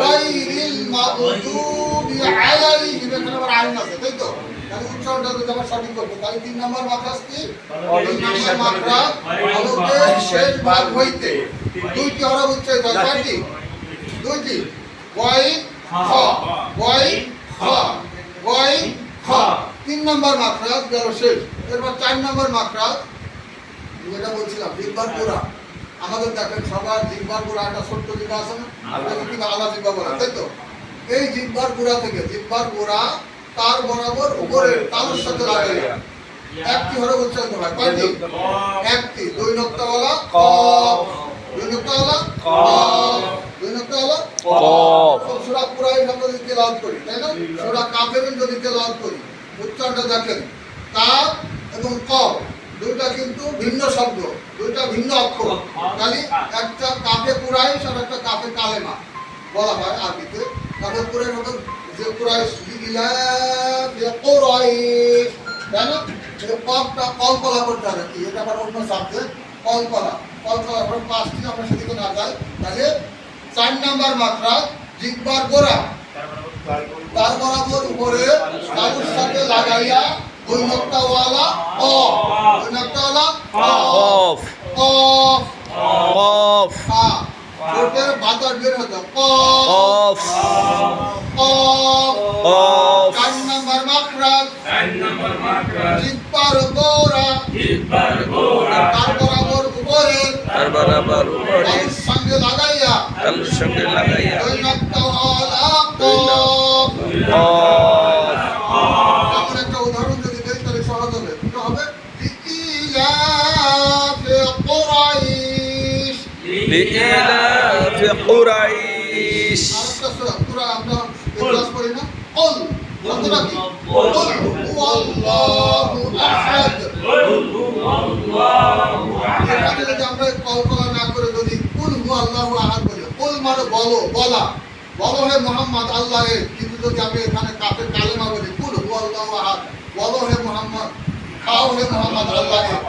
গায়রিল মাগদুবি আলাইহিম, এখানে আবার আইন আছে, তাই তো? তাহলে উচ্চারণটা যদি আমরা সঠিক করব, তাহলে 3 নম্বর মাখরাজ কি? 3 নম্বর মাখরাজ হরফের শেষ ভাগ হইতে দুইটি হরফ উচ্চারিত হয়। কয়টি? দুইটি। ওয়াইন খ, ওয়াইন খ, ওয়াইন খ। 3 নম্বর মাখরাজ গেল শেষ। এরপর 4 নম্বর মাখরাজ, যেটা বলছিলাম জিহ্বার গোড়া। আমাদের দেখেন সবার জিহ্বার গোড়া একটা ছোট্ট জিহ্বা আছে না, এটাকে কি আলা জিহ্বা বলে, তাই তো? এই জিহ্বার গোড়া থেকে জিহ্বার গোড়া তার বরাবর উপরের তালুর সাথে লাগাইয়া একটি হরফ উচ্চারিত হয়। কয়টি? একটি। 2 নক্তাওয়ালা কফ, 2 নক্তাওয়ালা কফ, 2 নক্তাওয়ালা কফ। সূরা কুরাইশ আমরা যদি তেলাওয়াত করি, তাই না? সূরা কাফিরুন যদি তেলাওয়াত করি, উচ্চারণটা দেখেন, কাফ এবং কফ দুইটা কিন্তু ভিন্ন শব্দ, দুইটা ভিন্ন অক্ষর। খালি একটা কাফে কুরাইশ আর একটা কাফে কালেমা বলা হয় আরবিতে। কাফে কুরাইশ হলো যে কুরাইশ ইলা কুরাইশ, তাই না? এই কফটা কলকলা করতে হবে কি, এটা আবার অন্য শব্দে কলকলা। কলকলা হলো 5টি, আমরা সেদিকে না যাই। তাহলে 4 নাম্বার মাত্রা জিহ্বার গোড়া তার বরাবর উপরে তালুর সাথে লাগাইয়া 2 নক্তাওয়ালা ক, 2 নক্তাওয়ালা কফ, কফ, কফ, ঠোঁটের বাতাস বের হতো, কফ, কফ, কফ। 4 নাম্বার মাখরাজ, 4 নাম্বার মাখরাজ জিহ্বার গোড়া, জিহ্বার গোড়া তার বরাবর উপরে, তার বরাবর উপরে তালুর সঙ্গে লাগাইয়া, তালুর সঙ্গে লাগাইয়া 2 নক্তাওয়ালা কফ, কফ। যেমন একটা উদাহরণ যদি দেই তাহলে সহজ হবে। কি হবে? লিইলাফি কুরাইশ, লিইলাফি কুরাইশ। আরেকটা সূরা আমরা ক্লাস করি না, কুল, কতটা কি? কুল হুয়াল্লাহু আহাদ, কুল হুয়াল্লাহু আহাদ। এখানে যদি আমরা কলকলা না করে যদি কুল হুয়াল্লাহু আহাদ বলি, কুল মানে বলো, বলা, বলো হে মুহাম্মদ আল্লাহের। কিন্তু যদি আমি এখানে কাফে কালেমা বলি, কুল হুয়াল্লাহু আহাদ, বলো হে মুহাম্মদ, খাও হে মুহাম্মদ আল্লাহের,